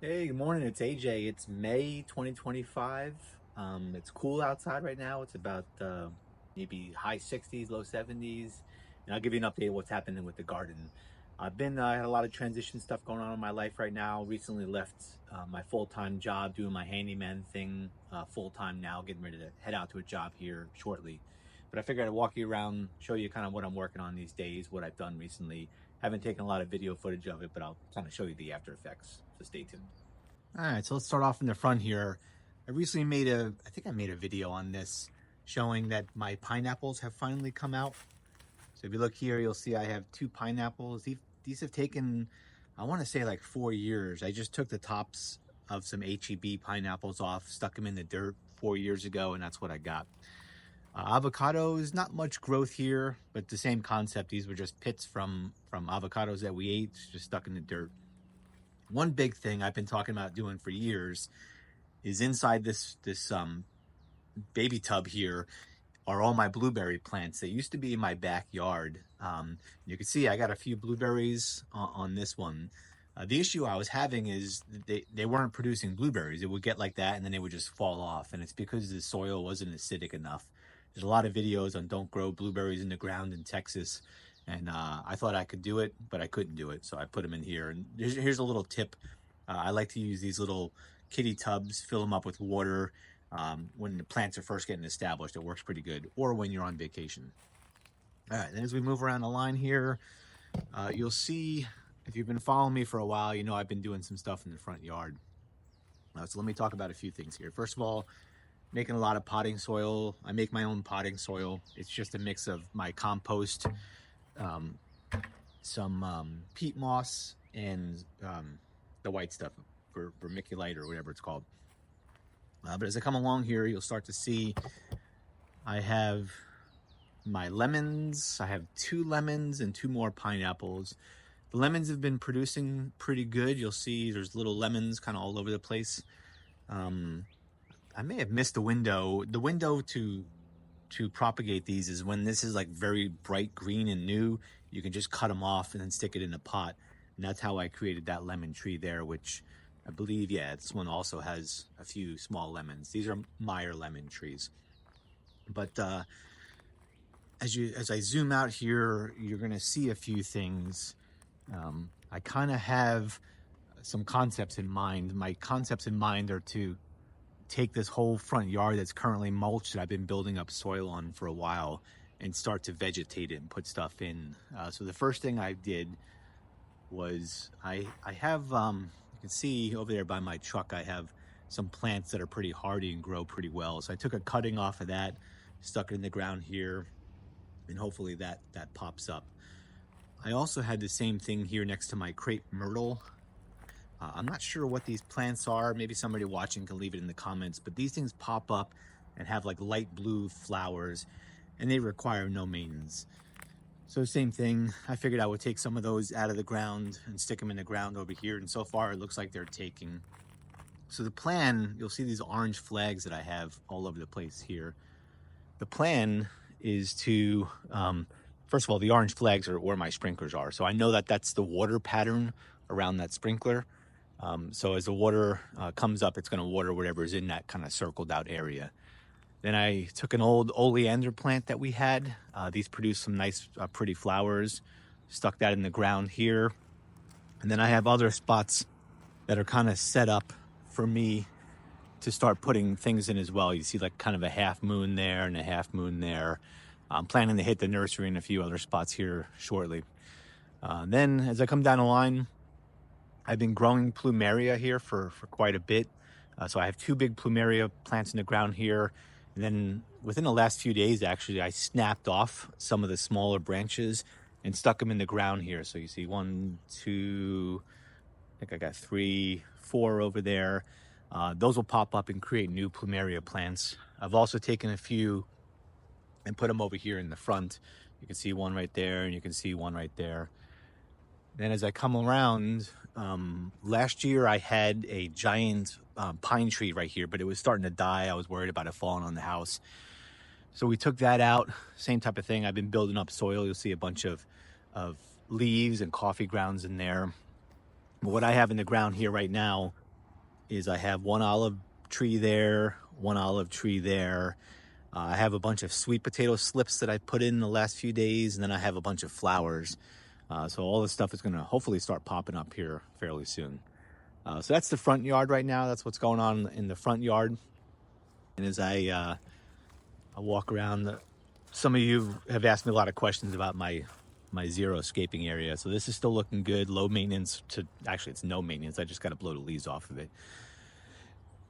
Hey, good morning. It's AJ. It's May 2025. It's cool outside right now. It's about maybe high 60s, low 70s. And I'll give you an update of what's happening with the garden. I had a lot of transition stuff going on in my life right now. Recently left my full-time job doing my handyman thing full-time now, getting ready to head out to a job here shortly. But I figured I'd walk you around, show you kind of what I'm working on these days, what I've done recently. Haven't taken a lot of video footage of it, but I'll kind of show you the after effects. So stay tuned. All right, so let's start off in the front here. I recently I think I made a video on this showing that my pineapples have finally come out. So if you look here, you'll see I have two pineapples. These have taken, I want to say like 4 years. I just took the tops of some HEB pineapples off, stuck them in the dirt 4 years ago, and that's what I got. Avocados, not much growth here, but the same concept. These were just pits from avocados that we ate, just stuck in the dirt. One big thing I've been talking about doing for years is inside this baby tub here are all my blueberry plants. They used to be in my backyard. You can see I got a few blueberries on this one. The issue I was having is they weren't producing blueberries. It would get like that and then they would just fall off. And it's because the soil wasn't acidic enough. There's a lot of videos on don't grow blueberries in the ground in Texas. And I thought I could do it, but I couldn't do it. So I put them in here. And here's a little tip. I like to use these little kitty tubs, fill them up with water when the plants are first getting established. It works pretty good. Or when you're on vacation. All right, then as we move around the line here, you'll see, if you've been following me for a while, you know I've been doing some stuff in the front yard. So let me talk about a few things here. First of all, making a lot of potting soil. I make my own potting soil. It's just a mix of my compost, some peat moss, and the white stuff, vermiculite or whatever it's called. But as I come along here, you'll start to see I have my lemons. I have 2 lemons and 2 more pineapples. The lemons have been producing pretty good. You'll see there's little lemons kind of all over the place. I may have missed the window. The window to propagate these is when this is like very bright green and new. You can just cut them off and then stick it in a pot. And that's how I created that lemon tree there, which I believe, yeah, this one also has a few small lemons. These are Meyer lemon trees. But as I zoom out here, you're gonna see a few things. I kind of have some concepts in mind. My concepts in mind are to take this whole front yard that's currently mulched that I've been building up soil on for a while and start to vegetate it and put stuff in. So the first thing I did was I have, you can see over there by my truck, I have some plants that are pretty hardy and grow pretty well. So I took a cutting off of that, stuck it in the ground here, and hopefully that pops up. I also had the same thing here next to my crepe myrtle. I'm not sure what these plants are. Maybe somebody watching can leave it in the comments, but these things pop up and have like light blue flowers and they require no maintenance. So same thing, I figured I would take some of those out of the ground and stick them in the ground over here. And so far it looks like they're taking. So the plan, you'll see these orange flags that I have all over the place here. The plan is to, first of all, the orange flags are where my sprinklers are. So I know that that's the water pattern around that sprinkler. So as the water comes up, it's going to water whatever is in that kind of circled out area. Then I took an old oleander plant that we had. These produce some nice, pretty flowers. Stuck that in the ground here. And then I have other spots that are kind of set up for me to start putting things in as well. You see like kind of a half moon there and a half moon there. I'm planning to hit the nursery and a few other spots here shortly. Then as I come down the line, I've been growing plumeria here for quite a bit. So I have 2 big plumeria plants in the ground here. And then within the last few days, actually, I snapped off some of the smaller branches and stuck them in the ground here. So you see 1, 2, I think I got 3, 4 over there. Those will pop up and create new plumeria plants. I've also taken a few and put them over here in the front. You can see one right there and you can see one right there. Then as I come around, last year I had a giant pine tree right here, but it was starting to die. I was worried about it falling on the house. So we took that out, same type of thing. I've been building up soil. You'll see a bunch of leaves and coffee grounds in there. But what I have in the ground here right now is I have one olive tree there, one olive tree there. I have a bunch of sweet potato slips that I put in the last few days, and then I have a bunch of flowers. So all this stuff is going to hopefully start popping up here fairly soon. So that's the front yard right now. That's what's going on in the front yard. And as I walk around, some of you have asked me a lot of questions about my zero scaping area. So this is still looking good. Low maintenance actually it's no maintenance. I just got to blow the leaves off of it.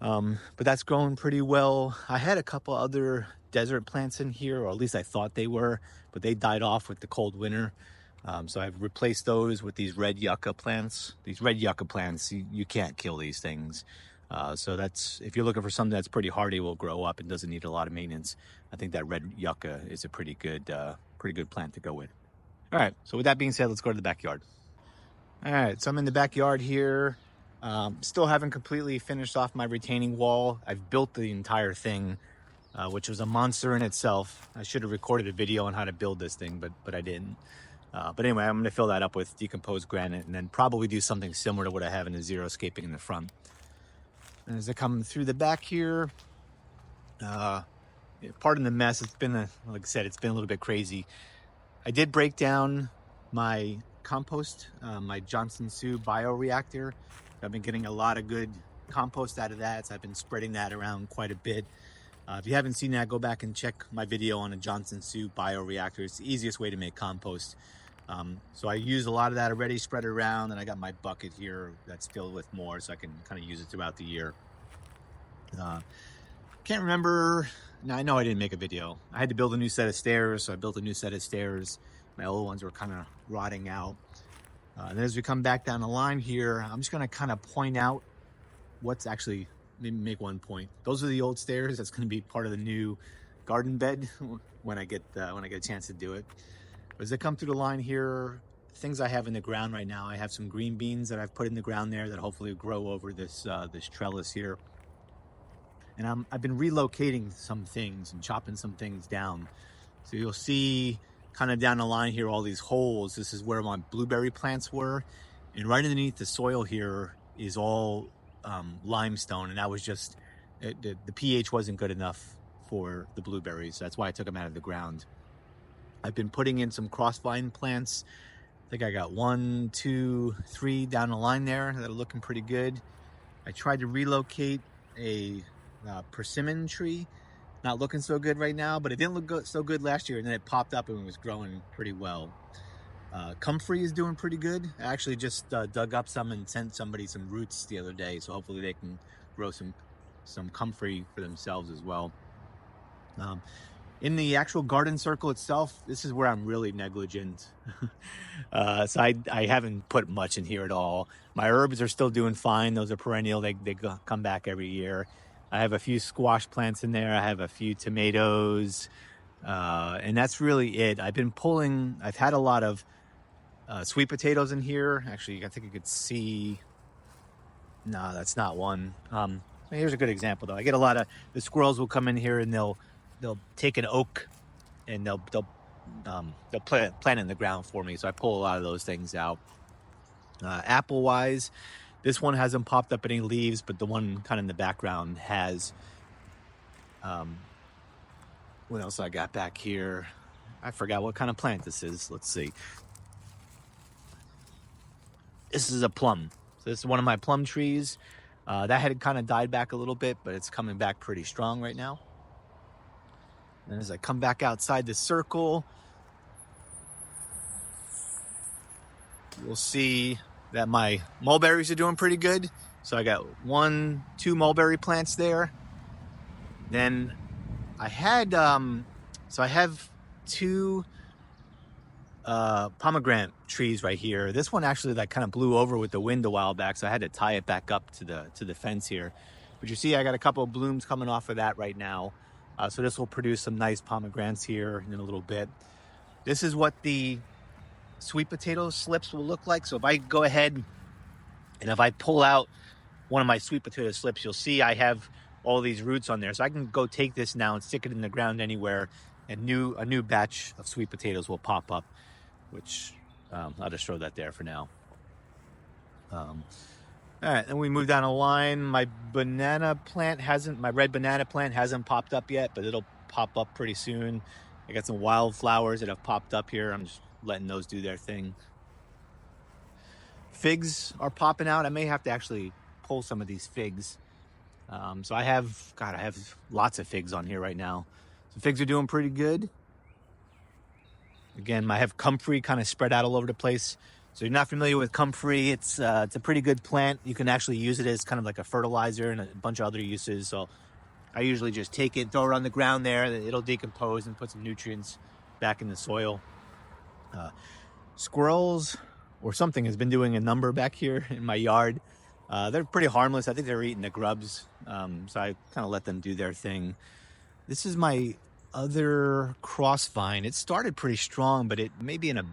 But that's growing pretty well. I had a couple other desert plants in here, or at least I thought they were, but they died off with the cold winter. So I've replaced those with these red yucca plants. These red yucca plants, you can't kill these things. So that's, if you're looking for something that's pretty hardy, will grow up and doesn't need a lot of maintenance, I think that red yucca is a pretty good plant to go with. All right, so with that being said, let's go to the backyard. All right, so I'm in the backyard here. Still haven't completely finished off my retaining wall. I've built the entire thing, which was a monster in itself. I should have recorded a video on how to build this thing, but I didn't. But anyway, I'm gonna fill that up with decomposed granite and then probably do something similar to what I have in the zero scaping in the front. And as I come through the back here, pardon the mess, it's been, like I said, it's been a little bit crazy. I did break down my compost, my Johnson Sioux bioreactor. I've been getting a lot of good compost out of that, so I've been spreading that around quite a bit. If you haven't seen that, go back and check my video on a Johnson Sioux bioreactor. It's the easiest way to make compost. So I used a lot of that already, spread it around, and I got my bucket here that's filled with more, so I can kind of use it throughout the year. Can't remember. Now I know I didn't make a video. I had to build a new set of stairs, so I built a new set of stairs. My old ones were kind of rotting out. And as we come back down the line here, I'm just going to kind of point out what's actually, maybe make one point. Those are the old stairs. That's going to be part of the new garden bed when I get a chance to do it. But as I come through the line here, things I have in the ground right now, I have some green beans that I've put in the ground there that hopefully grow over this trellis here. And I've been relocating some things and chopping some things down. So you'll see kind of down the line here, all these holes. This is where my blueberry plants were. And right underneath the soil here is all limestone. And that was just, the pH wasn't good enough for the blueberries. So that's why I took them out of the ground. I've been putting in some crossvine plants. I think I got 1, 2, 3 down the line there that are looking pretty good. I tried to relocate a persimmon tree. Not looking so good right now, but it didn't look so good last year, and then it popped up and was growing pretty well. Comfrey is doing pretty good. I actually just dug up some and sent somebody some roots the other day, so hopefully they can grow some comfrey for themselves as well. In the actual garden circle itself, this is where I'm really negligent. So I haven't put much in here at all. My herbs are still doing fine. Those are perennial. They come back every year. I have a few squash plants in there. I have a few tomatoes. And that's really it. I've had a lot of sweet potatoes in here. Actually, I think you could see, no, that's not one. Here's a good example though. I get a lot of, the squirrels will come in here and they'll take an oak and they'll plant it in the ground for me. So I pull a lot of those things out. Apple wise, this one hasn't popped up any leaves, but the one kind of in the background has. What else I got back here? I forgot what kind of plant this is. Let's see. This is a plum. So this is one of my plum trees. That had kind of died back a little bit, but it's coming back pretty strong right now. And as I come back outside the circle, you'll see that my mulberries are doing pretty good. So I got 1, 2 mulberry plants there. Then I had, so I have 2 pomegranate trees right here. This one actually like kind of blew over with the wind a while back, so I had to tie it back up to the fence here. But you see I got a couple of blooms coming off of that right now. So this will produce some nice pomegranates here in a little bit. This is what the sweet potato slips will look like. So if I go ahead and if I pull out one of my sweet potato slips, you'll see I have all these roots on there. So I can go take this now and stick it in the ground anywhere, and a new batch of sweet potatoes will pop up, which I'll just throw that there for now. All right, then we move down a line. My red banana plant hasn't popped up yet, but it'll pop up pretty soon. I got some wildflowers that have popped up here. I'm just letting those do their thing. Figs are popping out. I may have to actually pull some of these figs. So I have lots of figs on here right now. So figs are doing pretty good. Again, I have comfrey kind of spread out all over the place. So you're not familiar with comfrey, it's a pretty good plant. You can actually use it as kind of like a fertilizer and a bunch of other uses. So I usually just take it, throw it on the ground there. It'll decompose and put some nutrients back in the soil. Squirrels or something has been doing a number back here in my yard. They're pretty harmless. I think they're eating the grubs. So I kind of let them do their thing. This is my other cross vine. It started pretty strong, but it may be in a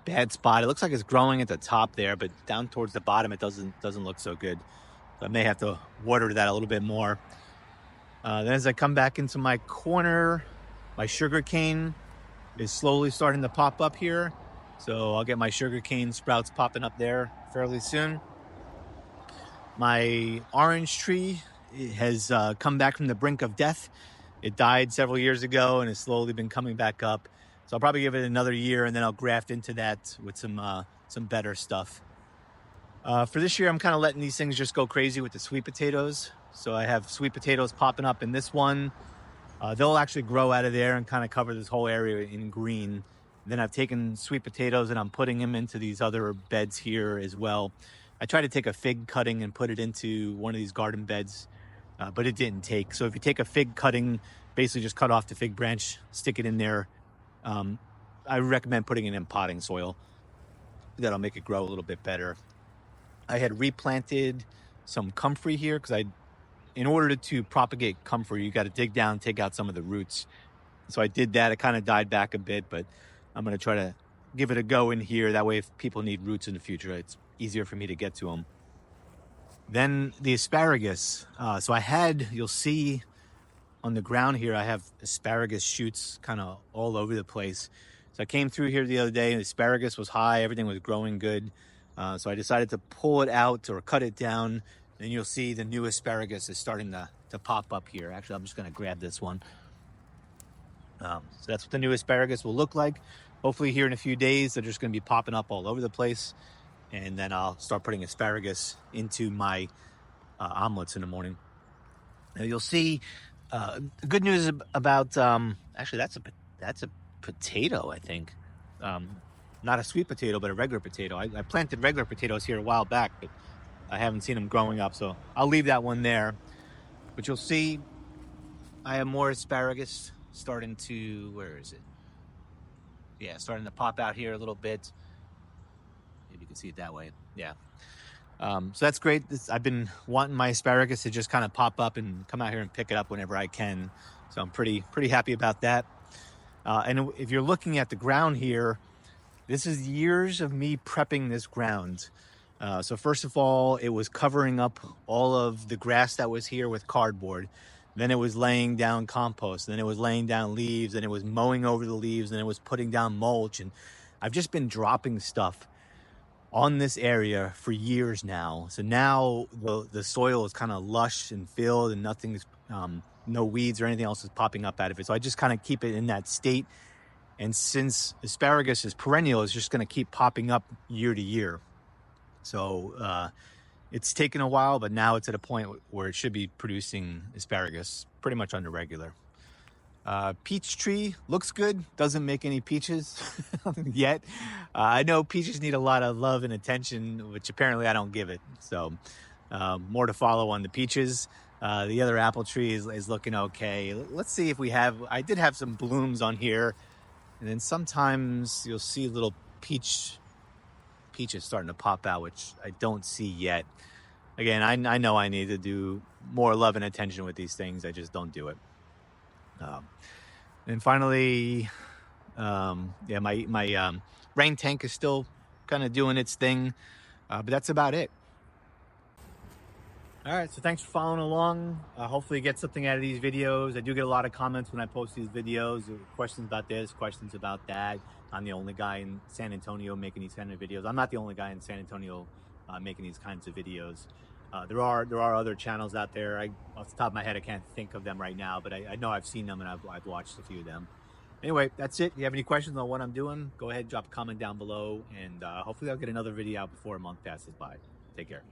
bad spot. It looks like it's growing at the top there, but down towards the bottom it doesn't look so good. So I may have to water that a little bit more. Then as I come back into my corner, my sugar cane is slowly starting to pop up here. So I'll get my sugar cane sprouts popping up there fairly soon. My orange tree has come back from the brink of death. It died several years ago and has slowly been coming back up. So I'll probably give it another year and then I'll graft into that with some better stuff. For this year, I'm kind of letting these things just go crazy with the sweet potatoes. So I have sweet potatoes popping up in this one. They'll actually grow out of there and kind of cover this whole area in green. Then I've taken sweet potatoes and I'm putting them into these other beds here as well. I tried to take a fig cutting and put it into one of these garden beds, but it didn't take. So if you take a fig cutting, basically just cut off the fig branch, stick it in there. I recommend putting it in potting soil. That'll make it grow a little bit better. I had replanted some comfrey here because in order to propagate comfrey, you got to dig down, take out some of the roots. So I did that. It kind of died back a bit, but I'm going to try to give it a go in here. That way, if people need roots in the future, it's easier for me to get to them. Then the asparagus. So you'll see on the ground here, I have asparagus shoots kind of all over the place. So I came through here the other day and the asparagus was high. Everything was growing good. So I decided to pull it out or cut it down. And you'll see the new asparagus is starting to pop up here. Actually, I'm just going to grab this one. So that's what the new asparagus will look like. Hopefully here in a few days, they're just going to be popping up all over the place. And then I'll start putting asparagus into my omelets in the morning. Now you'll see good news about, actually that's a potato, I think. Not a sweet potato, but a regular potato. I planted regular potatoes here a while back, but I haven't seen them growing up, so I'll leave that one there. But you'll see I have more asparagus starting to, where is it? Yeah, starting to pop out here a little bit. Maybe you can see it that way. Yeah. So that's great. I've been wanting my asparagus to just kind of pop up and come out here and pick it up whenever I can. So I'm pretty happy about that. And if you're looking at the ground here, this is years of me prepping this ground. So first of all, it was covering up all of the grass that was here with cardboard. Then it was laying down compost. Then it was laying down leaves. Then it was mowing over the leaves. Then it was putting down mulch. And I've just been dropping stuff on this area for years now. So now the soil is kind of lush and filled and nothing's, no weeds or anything else is popping up out of it. So I just kind of keep it in that state. And since asparagus is perennial, it's just going to keep popping up year to year. So it's taken a while, but now it's at a point where it should be producing asparagus pretty much on the regular. Peach tree looks good, doesn't make any peaches yet. I know peaches need a lot of love and attention, which apparently I don't give it. So more to follow on the peaches. The other apple tree is looking okay. Let's see if I did have some blooms on here. And then sometimes you'll see little peaches starting to pop out, which I don't see yet. Again, I know I need to do more love and attention with these things. I just don't do it. And finally, my rain tank is still kind of doing its thing, but that's about it. All right, so thanks for following along. Hopefully you get something out of these videos. I do get a lot of comments when I post these videos, questions about this, questions about that. I'm the only guy in San Antonio making these kind of videos. I'm not the only guy in San Antonio making these kinds of videos. There are other channels out there. Off the top of my head, I can't think of them right now, but I know I've seen them and I've watched a few of them. Anyway, that's it. If you have any questions on what I'm doing, go ahead, drop a comment down below, and hopefully I'll get another video out before a month passes by. Take care.